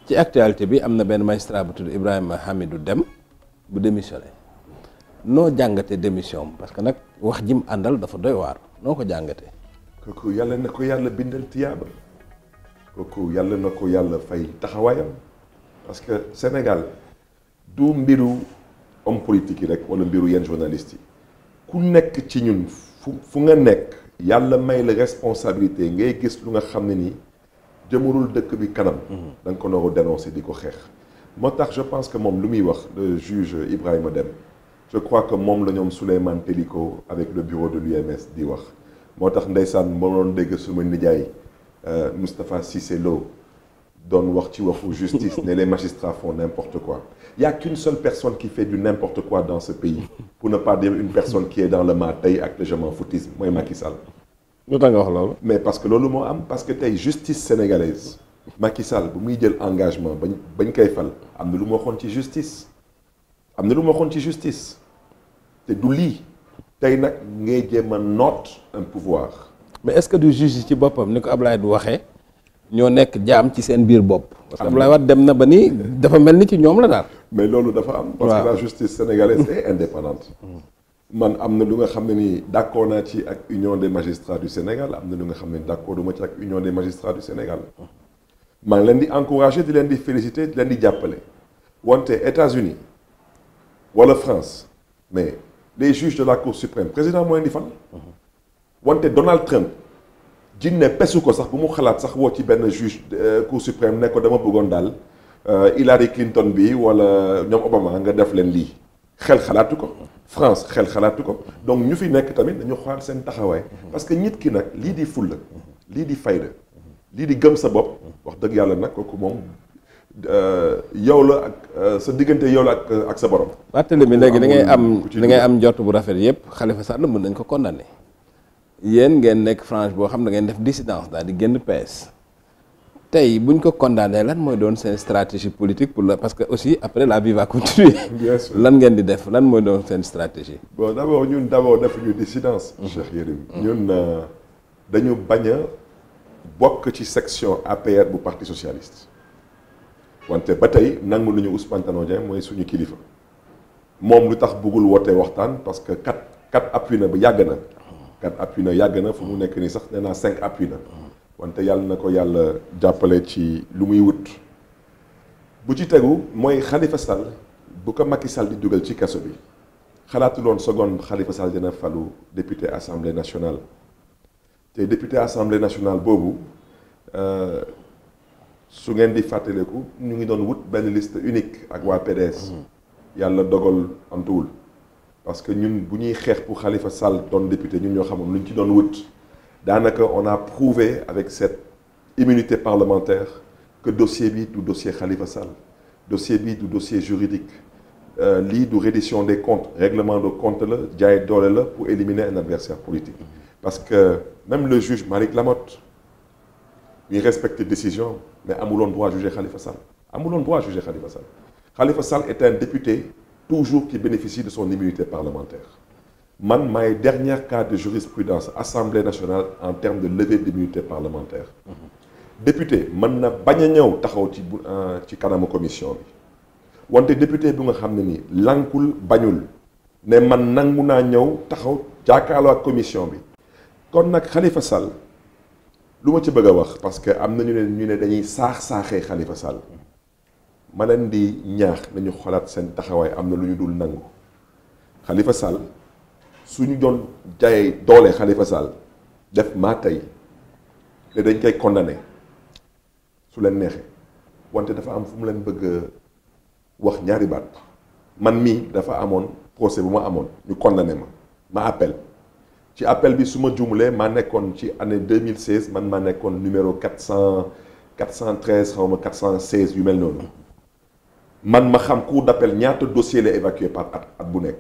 ci actualité bi am na benn magistrat bu tudd Ibrahima Hamidou Dème bu démissionné noo jàngatee démission parce que nag wax jim àndal dafa doy waar noo ko jàngatee. kooku yàlla na ko yàlla bindal tiyaaba kooku yàlla na ko yàlla fay taxawaayam parce que Sénégal du mbiru homme politique yi rek wala mbiru yenn journalistes yi ku nekk ci ñun fu nga nekk yàlla may la responsabilité ngay gis lu nga xam ne nii jëmarul dëkk bi kanam da nga ko nar a dénoncer di ko xeex moo tax je pense que moom lu muy wax le juge Ibrahima Dème je crois que moom la ñoom Souleymane Teliko avec le bureau de l'UMS di wax moo tax ndeysaan moo doon dégg suma nijaay Moustapha Cissé Lo doon wax ci waxu justice ne les magistrats font n'importe quoi il y a qu'une seule personne qui fait du n'importe quoi dans ce pays pour ne pas dire une personne qui est dans le ma tey ak le je m'en foutisme mooy Macky Sall. lu tax nga wax loolu. mais parce que loolu moo am parce que tey justice sénégalaise Macky Sall bu muy jël engagement bañ koy fal am na lu ma waxoon ci justice am na lu ma waxoon ci justice te du lii tey nag ngay jéem a noot un pouvoir. mais est-ce que du juge ci boppam ni ko Ablaye du waxee ñoo nekk jaam ci seen biir bopp. parce que Ablaye Wade dem na ba ni dafa mel ni ci ñoom la daal. mais loolu dafa am. parce que la justice sénégalaise est indépendante. man am na lu nga xam ne ni d'accord naa ci ak union des magistrats du Sénégal am na lu nga xam ne d'accord duma ci ak union des magistrats du Sénégal. maa ngi leen di encourager di leen di féliciter di leen di jàppale. wante États-Unis wala France mais les juges de la Cour suprême président moo leen di fal. wante Donald Trump jinne pesu ko sax bu mu xalaat sax woo ci benn juge Cour suprême ne ko dama bëggoon daal Hillary Clinton bi wala ñoom Obama nga def leen lii xel xalaatu ko. France xel xalaatu ko donc ñu fi nekk tamit dañu xool seen taxawaay parce que nit ki nag lii di fulla lii di fayda lii di gëm sa bopp wax dëgg yàlla nag kooku moom yow la ak sa diggante yow la ak sa borom. fàttali mi léegi da ngay am njort bu rafet yëpp Khalifa Sall mën nañ ko condamné yéen ngeen nekk frange boo xam ne ngeen def dissidence daal di génn PS tey buñ ko condamné lan mooy doon seen stratégie politique pour la parce que aussi après la vie va continuer. bien sûr lan ngeen di def lan mooy doon seen stratégie. bon ñun defuñu dissidence. Cheikh Yérim ñun dañu bañ a bokk ci section APR bu parti socialiste wante ba tey nangu nañu Ousmane Tanor Dieng mooy suñu kilifa moom lu tax bëggul woote waxtaan parce que quatre appui na ba yàgg na. 4 appui na yàgg na fu mu nekk nii sax nee naa 5 appui na wante yàlla na ko yàlla jàppale ci lu muy wut bu ci tegu mooy Khalifa Sall bu ko Macky Sall di dugal ci kaso bi xalaatuloon seconde Khalifa Sall dina falu député assemblée nationale te député assemblée nationale boobu su ngeen di fàttaliku ñu ngi doon wut benn liste unique ak waa PDS yàlla dogal antuwul parce que ñun bu ñuy xeex pour Khalifa Sall doon député ñun ñoo xamoon lu ñu ci doon wut daanaka on a prouvé avec cette immunité parlementaire que dossier bi du dossier Khalifa Sall dossier bi du dossier juridique lii du reddition des comptes règlement de compte la jaay doole la pour éliminer un adversaire politique parce que même le juge Malick Lamotte ñuy respecté décision mais amuloon droit juger Khalifa Sall amuloon droit juger Khalifa Sall Khalifa Sall est un député toujours qui bénéficie de son immunité parlementaire man maay dernier cas de jurisprudence Assemblée nationale en termes de levée d'immunité parlementaire député mën na bañ a ñëw taxaw ci kanamu commission bi wante député bi nga xam ne nii lankul bañul ne man nangu naa ñëw taxaw jàkkaarloo ak commission bi kon nag Khalifa Sall lu ma ci bëgg a wax parce que am na ñu ne dañuy saaxee Khalifa Sall ma leen di ñaax nañu xolaat seen taxawaay am na lu ñu dul nangu Khalifa Sall suñu doon jaayee doole Khalifa Sall def maa tey ne dañ koy condamné su leen neexee wante dafa am fu mu leen bëgg wax ñaari baat man mii dafa amoon procès bu ma amoon ñu condamné ma appel ci appel bi su ma juumulee maa nekkoon ci année 2016 man maa nekkoon numéro 413 xaw ma 416 yu mel noonu man ma xam cour d'appel ñaata dossier la évacué par at bu nekk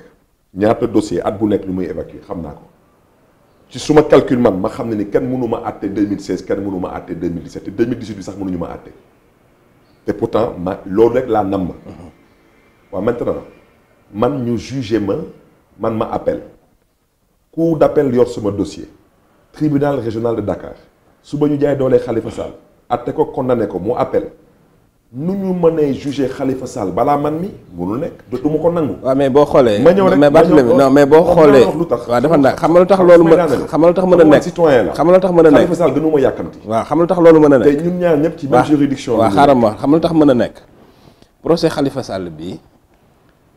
ñaata dossier at bu nekk lu muy évacué xam naa ko ci suma calcul man ma xam ne ni kenn mënu ma àtte 2016 kenn mënu ma àtte 2017 te 2018 bi sax mënuñu ma àtte te pourtant loolu rek laa nam ma waaw maintenant man ñu jugé man ma appel cour d'appel yor suma dossier tribunal régional de Dakar suba ñu jaay doolee Khalifa Sall àtte ko condamné ko mu appel nu ñu mënee juger Khalifa Sall balaa man mi mënul nekk du ma ko nangu. waaw mais boo xoolee. ma ñëw rek mais Barthélémy non mais boo xoolee. waaw dafa nag xam nga lu tax loolu xam nga lu tax mën a nekk citoyen la xam nga lu tax mën a nekk Khalifa Sall gënu ma yàkkamti. waaw xam nga lu tax loolu mën a nekk te ñun ñaar ñëpp ci même juridiction. waaw xaaral ma xam nga lu tax mën a nekk procès Khalifa Sall bi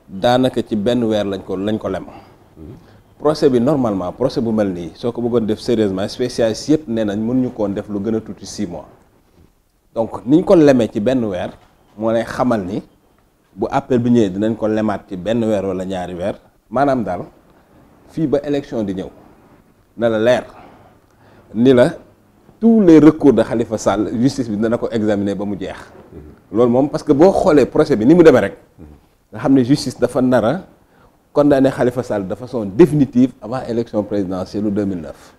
daanaka ci benn weer lañ ko lem. procès bi normalement procès bu mel nii soo ko bëggoon def sérieusement spécialiste yëpp nee nañ mënuñu koon def lu gën a tuuti 6 mois donc niñ ko lemee ci benn weer moo lay xamal ni bu appel bi ñëwee dinañ ko lemaat ci benn weer wala ñaari weer maanaam daal fii ba élection di ñëw na la leer ni la tous les recours de Khalifa Sall justice bi dana ko examiner ba mu jeex loolu moom parce que boo xoolee procès bi ni mu demee rek nga xam ne justice dafa nara condamné Khalifa Sall de façon définitive avant élection présidentielle lu 2009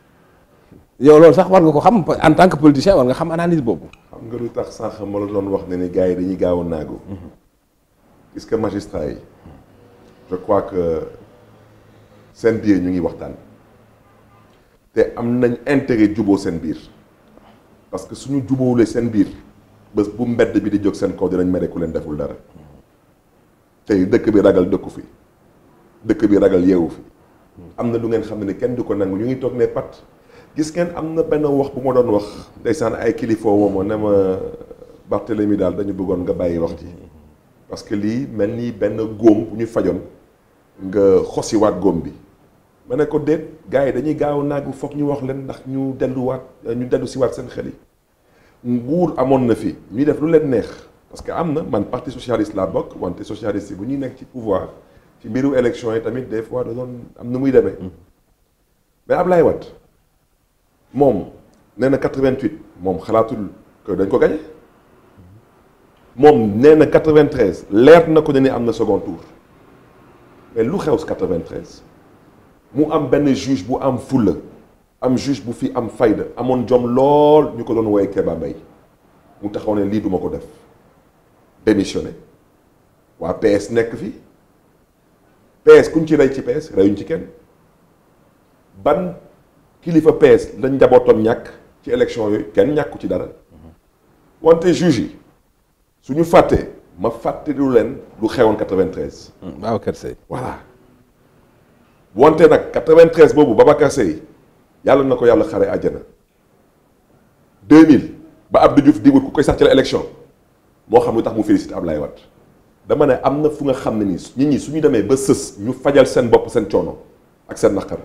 yow loolu sax war nga ko xam en tant que politicien war nga xam analyse boobu. xam nga lu tax sànq ma la doon wax ne ni gars yi dañuy gaaw a naagu. gis nga magistrat yi je crois que seen biir ñu ngi waxtaan te am nañ intérêt juboo seen biir parce que suñu jubóowulee seen biir bés bu mbedd bi di jóg seen kaw dinañ mere ku leen deful dara tey dëkk bi ragal dëkku fi dëkk bi ragal yeewu fi am na lu ngeen xam ne kenn du ko nangu ñu ngi toog ne pat gis ngeen am na benn wax bu ma doon wax ndeysaan ay kilifa woo ma ne ma Barthélémy daal dañu bëggoon nga bàyyi wax ci parce que lii mel ni benn góom bu ñu fajoon nga xosiwaat góom bi ma ne ko déet gars yi dañuy gaaw naagu foog ñu wax leen ndax ñu dellu siwaat seen xel yi nguur amoon na fi ñuy def lu leen neex parce que am na man parti socialiste laa bokk wante socialiste yi bu ñuy nekk ci pouvoir ci mbiru élection yi tamit des fois da doon am na muy demee mais Ablaye Wade moom nee na 88 moom xalaatul que dañ ko gagné moom nee na 93 leer na ko ne ni am na second tour mais lu xew si 93 mu am benn juge bu am fulla am juge bu fi am fayda amoon jom lool ñu ko doon wooye Kéba Mbaye mu taxaw ne lii duma ko def démissionné waa PS nekk fi PS kuñ ci rey ci PS reyuñ ci kenn ban kilifa PS lañ njabootoon ñàkk ci élection yooyu kenn ñàkku ci dara wante juge yi suñu fàttee ma fàttaliwu leen lu xewoon 93. Babacar Seye. voilà wante nag 93 boobu Babacar Seye yàlla na ko yàlla xare àjjana 2000 ba Abdou Diouf di wut ku koy sax ci la élection moo xam lu tax mu félicité Ablaye Wade dama ne am na fu nga xam ne ni nit ñi suñu demee ba sës ñu fajal seen bopp seen coono ak seen naqar.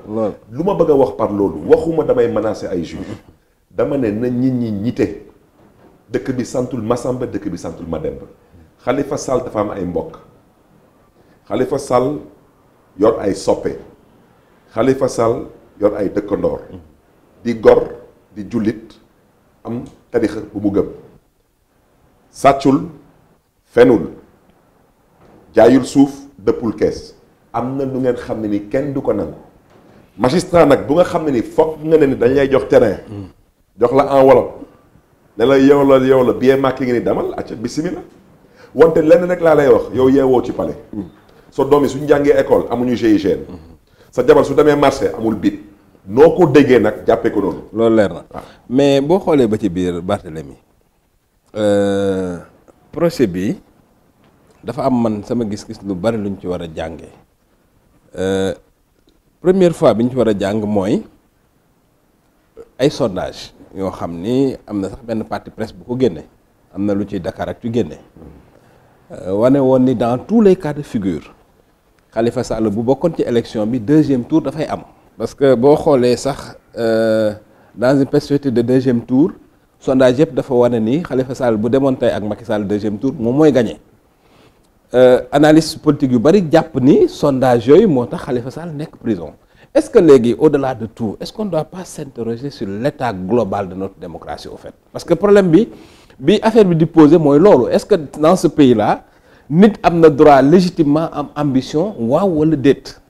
lu ma bëgg a wax par loolu waxuma damay menacer ay juge dama ne na nit ñi ñite dëkk bi santul Masamba dëkk bi santul Mademba Khalifa Sall dafa am ay mbokk Khalifa Sall yor ay soppe Khalifa Sall yor ay dëkkandoor di gor di jullit am tarixa bu mu gëm sàccul fenul jaayul suuf dëppul kees am na lu ngeen xam ne ni kenn du ko nangu magistrat nag bu nga xam ne ni foog nga ne ni dañ lay jox terrain jox la enveloppe ne la yow la bien marqué nga ni demal acca bismillah wante lenn rek laa lay wax yow yeewoo ci palais sa doom yi suñu jàngee école amuñu GIGN sa jabar su demee marché amul bit noo ko déggee nag jàppee ko noonu loolu leer na mais boo xoolee ba ci biir Barthélémy procès bi dafa am man sama gis-gis lu bari luñ ci war a jàngee première fois bi ñu ci war a jàng mooy ay sondage yoo xam ni am na sax benn parti presse bu ko génne am na lu ci Dakar ak ci génne wane woon ni dans tous les cas de figure Khalifa Sall bu bokkoon ci élection bi deuxième tour dafay am. parce que boo xoolee sax dans une perspective de deuxième tour sondage yëpp dafa wane ni Khalifa Sall bu demoon tey ak Macky Sall deuxième tour moom mooy gagné analyste politique yu bari jàpp ni sondage yooyu moo tax Khalifa Sall nekk prison. Est-ce que léegi au-delà de tout est-ce qu'on ne doit pas s'interroger sur l'état global de notre démocratie au fait parce que problème bi affaire bi di poser mooy loolu est-ce que dans ce pays-là nit am na droit légitimement am ambition waaw wala déet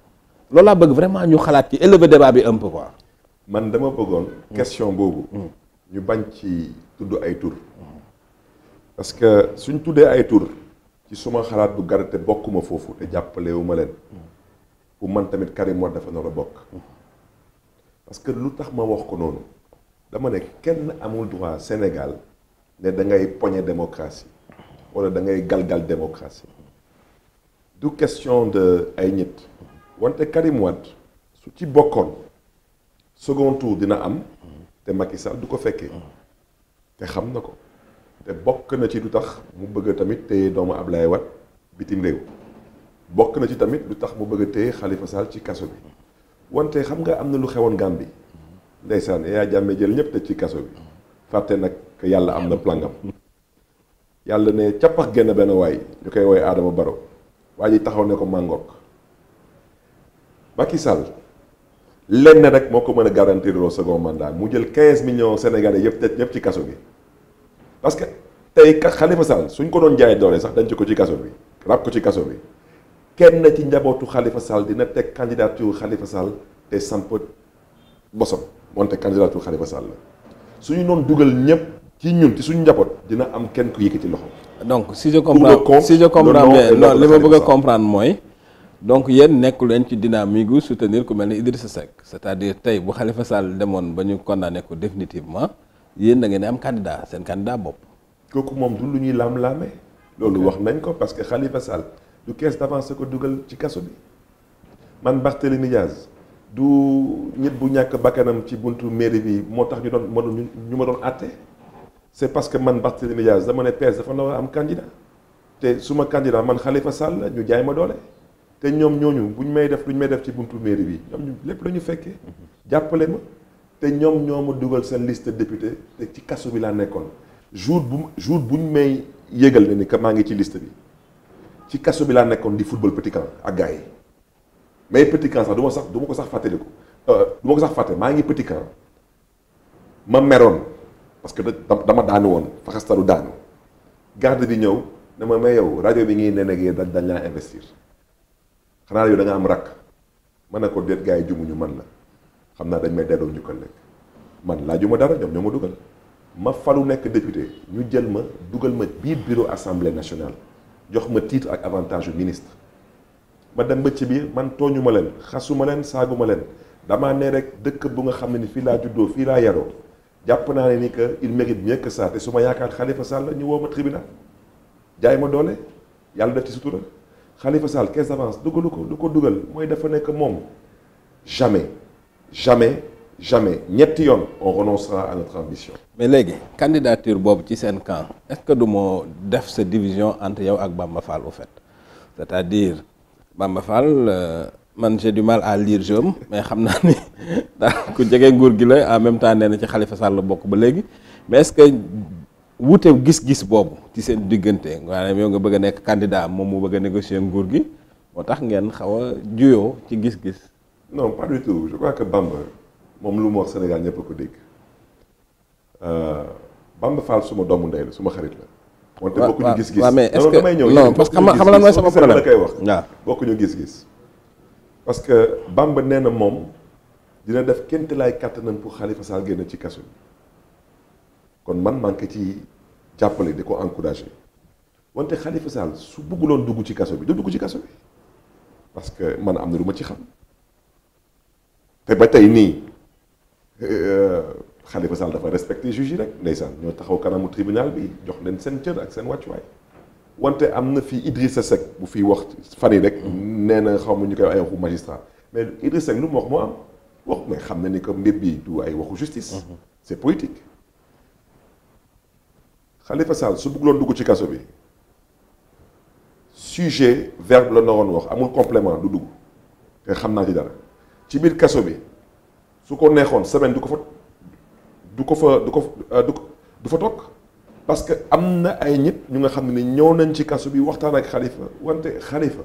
loolu laa bëgg vraiment ñu xalaat ci élever débat bi un peu quoi. man dama bëggoon question boobu ñu bañ ci tudd ay tur parce que suñ tuddee ay tur ci suma xalaat bu gàtt te bokkuma foofu te jàppalewu ma leen pour man tamit Karim Wade dafa nar a bokk parce que lu tax ma wax ko noonu dama ne kenn amul droit Sénégal ne da ngay poñe démocratie wala da ngay galgal démocratie du question de ay nit wante Karim Wade su ci bokkoon second tour dina am te Macky Sall du ko fekkee te xam na ko te bokk na ci lu tax mu bëgg tamit téye doomu Ablaye Wade bitim réew bokk na ci tamit lu tax mu bëgg a téye Khalifa Sall ci kaso bi wante xam nga am na lu xewoon Gambie ndeysaan Yaya Jammeh jël ñëpp tëj ci kaso bi fàtte nag que yàlla am na plangam yàlla ne cappax génn benn waay ñu koy woowee Adama Barrow waa ji taxaw ne ko màngook Macky Sall lenn rek moo ko mën a garantir au second mandat mu jël 15 millions sénégalais yëpp tëj ñëpp ci kaso bi parce que tey Khalifa Sall suñ ko doon jaay doole sax dañ ci ko ci kaso bi rab ko ci kaso bi kenn ci njabootu Khalifa Sall dina teg candidature Khalifa Sall te samp bosam wante candidature Khalifa Sall la suñu noon dugal ñëpp ci ñun ci suñu njaboot dina am kenn ku yëkkati loxo. donc si je comprends bien non li ma bëgg a comprendre mooy donc yéen nekku leen ci dynamique gu soutenir ku mel ni Idrissa Seck c'est-à-dire tey bu Khalifa Sall demoon ba ñu condamné ko définitivement yéen da ngeen di am candidat seen candidat bopp. kooku moom du lu ñuy laam-laame loolu wax nañ ko parce que Khalifa Sall du caisse d'avance ko dugal ci kaso bi man Barthélémy Diaz du nit bu ñàkk bakkanam ci buntu mairie bi moo tax ñu ma doon àtte c'est parce que man Barthélémy Diaz dama ne PS dafa na am candidat te suma candidat man Khalifa Sall ñu jaay ma doole te ñoom ñooñu buñ may def luñ may def ci buntu mairie bi ñoom lépp la ñu fekkee jàppale ma te ñoom ñoo ma dugal seen liste député te ci kaso bi laa nekkoon jour buñ may yëgal ne ni que maa ngi ci liste bi ci kaso bi laa nekkoon di football petit camp ak gars yi mais petit camp sax du ma ko sax fàttaliku du ma ko sax fàtte maa ngi petit camp ma meroon parce que dama daanu woon faxastaru daanu garde bi ñëw ne ma may yow rajo bi ngi nenegee dañ laa investir xanaa yow da nga am rakk ma ne ko déet gars yi jumuñu man la xam naa dañ may delloo njukkal rek man laajuma dara ñoom ñoo ma dugal ma falu nekk député ñu jël ma dugal ma biir bureau assemblée nationale jox ma titre ak avantage yu ministre ma dem ba ci biir man tooñu ma leen xasuma leen saaguma leen damaa ne rek dëkk bu nga xam ne ni fii laa juddoo fii laa yaroo jàpp naa ne ni que il mérite mieux que ça te su ma yaakaar Khalifa Sall ñu woo ma tribunal jaay ma doole yàlla def ci sutura Khalifa Sall caisse d'avance dugalu ko lu ko dugal mooy dafa nekk moom jamais ñetti yoon on renoncera à notre ambition. mais léegi candidature boobu ci seen camp est-ce que du moo def sa division entre yow ak Bamba Fall au fait c'est-à-dire Bamba Fall man j'ai du mal à lire jëm mais xam naa ni daal ku jege nguur gi la en même temps nee na ci Khalifa Sall la bokk ba léegi mais est-ce que wuute gis-gis boobu ci seen diggante maanaam yow nga bëgg a nekk candidat moom mu bëgg a négocier nguur gi moo tax ngeen xaw a juyoo ci gis-gis. non pas du tout je crois que Bamba moom lu mu wax Sénégal ñëpp a ko dégg Bamba Fall suma doomu ndey la suma xarit la. wante bokkuñu gis-gis waaw mais est-ce que non parce que xam lan mooy sama problème la koy wax. waaw bokkuñu gis-gis. parce que Bamba nee na moom dina def kéem tolluwaay kàttanam pour Khalifa Sall génn ci kaso bi kon man maa ngi ko ci jàppale di ko encourager wante Khalifa Sall su bëgguloon dugg ci kaso bi du dugg ci kaso bi parce que man am na lu ma ci xam te ba tey nii Khalifa Sall dafa respecté juge yi rek ndeysaan ñoo taxaw kanamu tribunal bi jox leen seen cër ak seen wàccuwaay wante am na fi Idrissa Seck bu fi wax fan yi rek nee na xaw ma ñu koy ay waxu magistrat mais Idrissa Seck lu mu wax moo am wax mais xam na ni que mbir bi du ay waxu justice c'est politique Khalifa Sall su bëggoon dugg ci kaso bi sujet verbe la naroon wax amul complément du dugg te xam naa ci dara ci biir kaso bi su ko neexoon semaine du ko fa toog parce que am na ay nit ñu nga xam ne ni ñëw nañ ci kaso bi waxtaan ak Khalifa wante Khalifa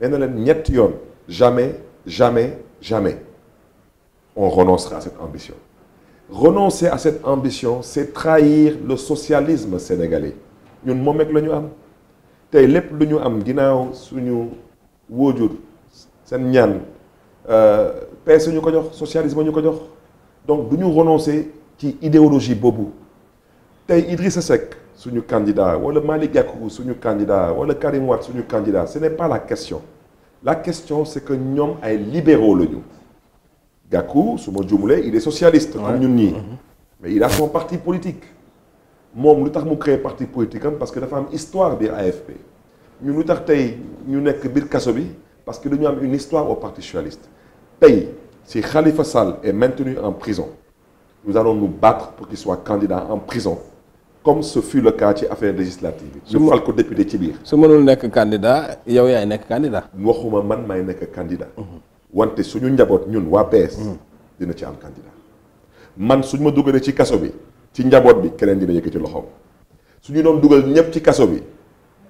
nee na leen ñetti yoon jamais on renoncera à cette ambition. Renoncer à cette ambition c'est trahir le socialisme sénégalais ñun moom rek la ñu am tey lépp lu ñu am ginnaaw suñu wóojur seen ñaan PS ñu ko jox socialisme ñu ko jox donc du ñu renoncer ci idéologie boobu tey Idrissa Seck suñu candidat wala Malick Gakou suñu candidat wala Karim Wade suñu candidat ce n'est pas la question c'est que ñoom ay libéraux la ñu Gakou su ma juumulee il est socialiste comme ñun ñii mais il a son parti politique moom lu tax mu créé parti politique am parce que dafa am histoire biir AFP ñun lu tax tey ñu nekk biir kaso bi parce que dañu am une histoire au parti socialiste tey si Khalifa Sall est maintenu en prison nous allons nous battre pour qu'il soit candidat en prison comme ce fut le cas ci affaire législative bi ñu fal ko député ci biir su mënul nekk candidat yow yaay nekk candidat waxuma man may nekk candidat wante suñu njaboot ñun waa PS dina ci am candidat man suñu ma dugalee ci kaso bi ci njaboot bi keneen dina yëkkati loxoom suñu doon dugal ñëpp ci kaso bi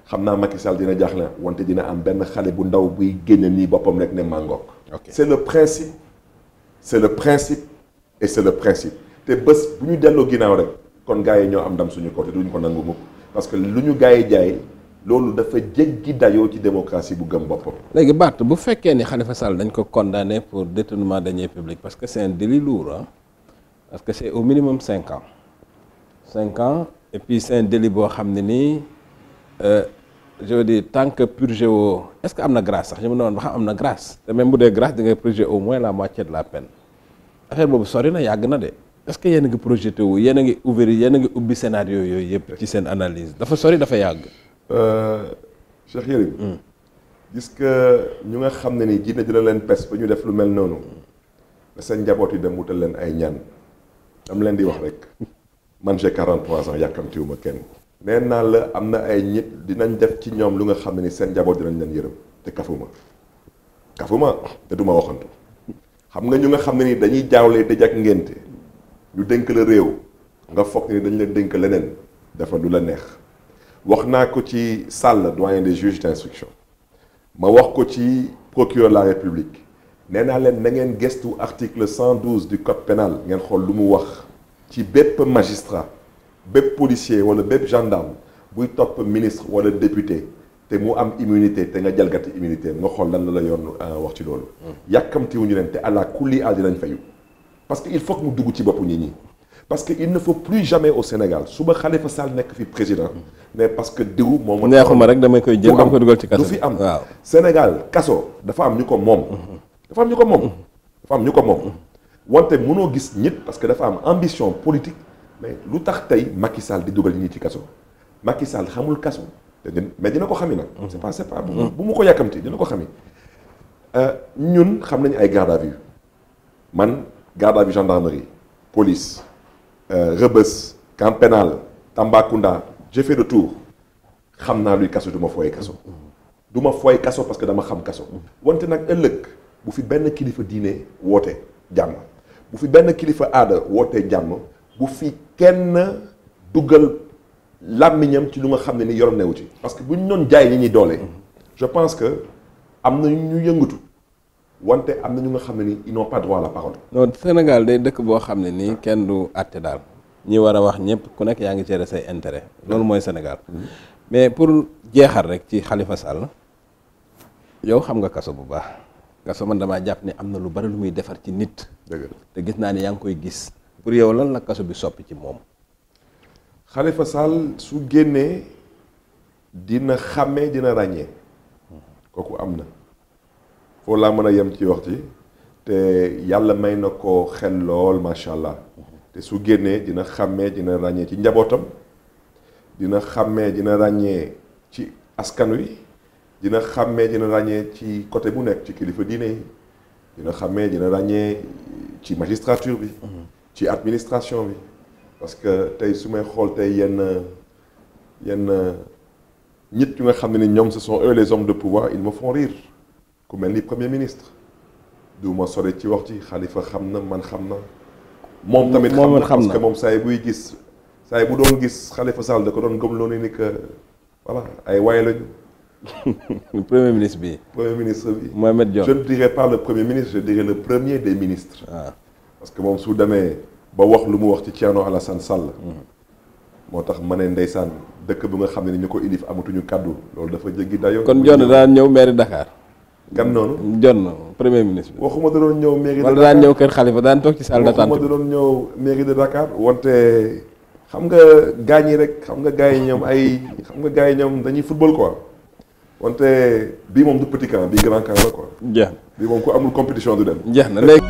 xam naa Macky Sall dina jaaxle wante dina am benn xale bu ndaw buy génne nii boppam rek ne mangook c'est le principe c'est le principe et c'est le principe te bés bu ñu delloo ginnaaw rek kon gars yi ñoo am ndam suñu côté duñ ko nangu mukk parce que lu ñu gars yi jaay loolu dafa jéggi dayoo ci démocratie bu gëm boppam. léegi Barth bu fekkee ni Khalifa Sall dañ ko condamné pour détournement de deniers publics parce que c'est un délit lourd hein parce que c'est au minimum 5 ans 5 ans et puis c'est un délit boo xam ne nii je veux dire tant que purgé woo est-ce que am na grâce sax ñu mën na woon ba xam am na grâce te même bu dee grâce di nga purger au moins la moitié de la peine affaire boobu sori na yàgg na de est-ce que yéen a ngi projeté wu yéen a ngi ouvrir yéen a ngi ubbi scénario yooyu yëpp ci seen analyse dafa sori dafa yàgg. Cheikh Yérim gis que ñu nga xam ne ni dina leen pes ba ñu def lu mel noonu seen njaboot yi dem wutal leen ay ñaan dam leen di wax rek man j'ai 43 ans yàkkamtiwuma kenn nee naa la am na ay nit dinañ def ci ñoom lu nga xam ne ni seen njaboot dinañ leen yërëm te kafuma te duma waxantu xam nga ñu nga xam ne ni dañuy jaawlee dëj ak ngénte ñu dénk la réew nga foog ni dañ leen dénk leneen dafa lu la neex wax naa ko ci Sall doyen des juges d'instruction ma wax ko ci procureur de la République nee naa leen na ngeen gestu article 112 du code pénal ngeen xool lu mu wax ci bépp magistrat bépp policier wala bépp gendarme buy topp ministre wala député te mu am immunité te nga jalgati immunité nga xool lan la yoon wax ci loolu yàkkamtiwuñu leen te àla kulli àll dinañ fayu parce que il faut que mu dugg ci boppu nit ñi parce que il ne faut plus jamais au Sénégal suba Khalifa Sall nekk fi président mais parce que diw moom neexuma rek damay koy jël dama ko dugal ci kaso du fi am Sénégal kaso dafa am ñu ko moom dafa am ñu ko moom wante mënoo gis nit parce que dafa am ambition politique mais lu tax tey Macky Sall di dugal ñi ci kaso Macky Sall xamul kaso mais dina ko xami nag c'est pas bu mu ko yàkkamti dina ko xami ñun xam nañu ay garde à vue man garde à vue gendarmerie police Rebeuss camp pénal Tambacounda j'ai fait le tour xam naa luy kaso du ma fooy kaso parce que dama xam kaso wante nag ëllëg bu fi benn kilifa diine woote jàmm bu fi benn kilifa aada woote jàmm bu fi kenn duggal làmmiñam ci lu nga xam ne ni yorom newu ci parce que bu ñu doon jaay ñi ñuy doole je pense que am na ñu yëngatu wante am na ñu nga xam ne ni ils n'ont pas droit à la parole. non Sénégal day dëkk boo xam ne nii kenn du àtte daal ñi war a wax ñëpp ku nekk yaa ngi gérer say intérêt loolu mooy Sénégal mais pour jeexal rek ci Khalifa Sall yow xam nga kaso bu baax kaso man damaa jàpp ne am na lu bari lu muy defar ci nit. dëgg te gis naa ne yaa ngi koy gis pour yow lan la kaso bi soppi ci moom. Khalifa Sall su génnee dina xàmmee dina ràññee kooku am na foo laa mën a yem ci wax ci te yàlla may na ko xel lool macha allah te su génnee dina xàmmee dina ràññee ci njabootam dina xàmmee dina ràññee ci askan wi dina xàmmee dina ràññee ci côté bu nekk ci kilifa diine yi dina xàmmee dina ràññee ci magistrature bi ci administration bi parce que tey su may xool tey yenn nit yu nga xam ne ni ñoom ce sont eux les hommes de pouvoir ils me font rire ku mel ni premier ministre du ma sore ci wax ci Khalifa xam na man xam na moom tamit xam na parce que moom saa yi buy gis saa yi bu doon gis Khalifa Sall da ko doon gëmloo ni que voilà ay waay lañu premier ministre bi Mohamed Dione je ne dirais pas le premier ministre je dirais le premier des ministres parce que moom su demee ba wax lu mu wax ci Thierno Alassane Sall moo tax ma ne ndeysaan dëkk bu nga xam ne ni ñu ko ilif amatuñu kaddu loolu dafa jéggi dayoo. kon Dione daan ñëw mairie Dakar. kan noonu. Dione premier ministre bi. waxuma da doon ñëw mairie de Dakar wala daan ñëw kër Khalifa daan toog ci salle d'attente. waxuma da doon ñëw mairie de Dakar wante xam nga gaañ yi rek xam nga gars yi ñoom dañuy football quoi wante bii moom du petit camp bii grand camp la quoi. jeex na bii moom ku amul compétition du dem. jeex na léegi.